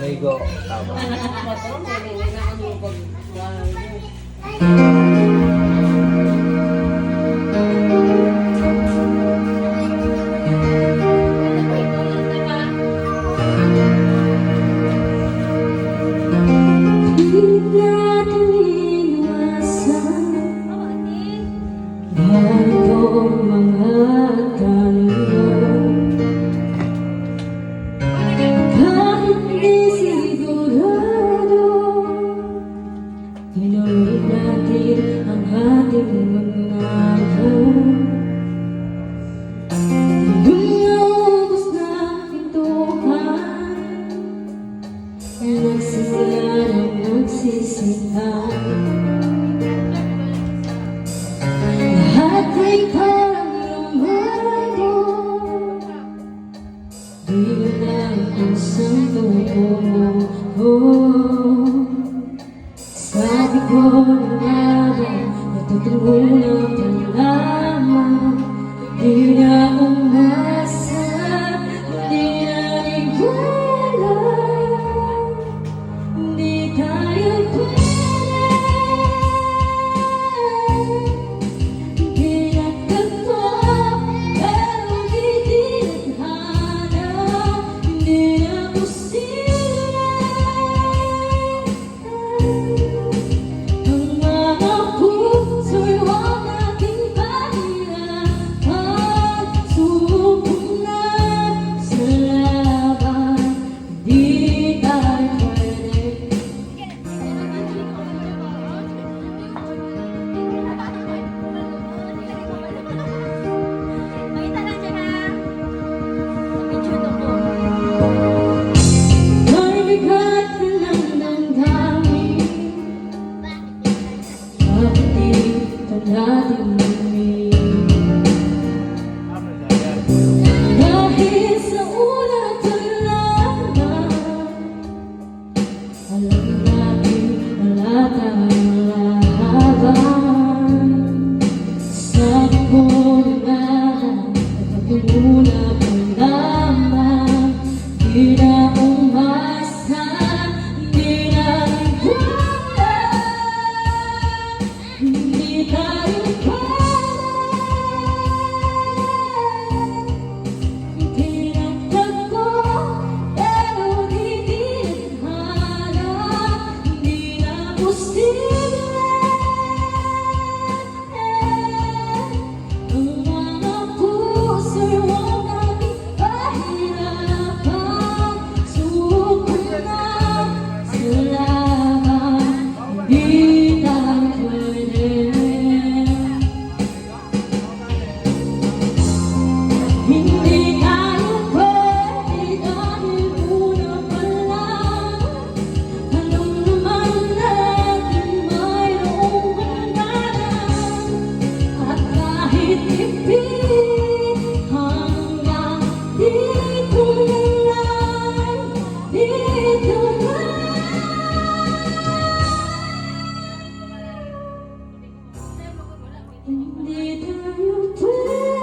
Ligo. Tama. Tinuloy natin ang ating magnanakaw. Lumabas na pintuan, nagsimula ng nagsisihan. Lahat ay parang lumago, di mo na kung saan tumungo. Sabi ko na ba, natutungo na pa lamang. Di na umasa, di na nigwala. Di tayo pwede, di nagtagpo, pero di tinadhana. Di na posible natin dahil sa ulat at laman, alam natin wala tayong laban. Sabi ko na nagpatuna pa lamang, di na umasa, di na nagwala. Hindi tayo tinagtagpo, pero di tinadhana. Hindi na posible ang mga puso'y huwag nating pahirapan. Suko na sa laban, hindi tayo pwede. Hindi tayo pwede dahil una pa lang, alam naman natin mayroong hangganan. At kahit ipilit hanggang dito na lang, dito na. Hindi tayo pwede,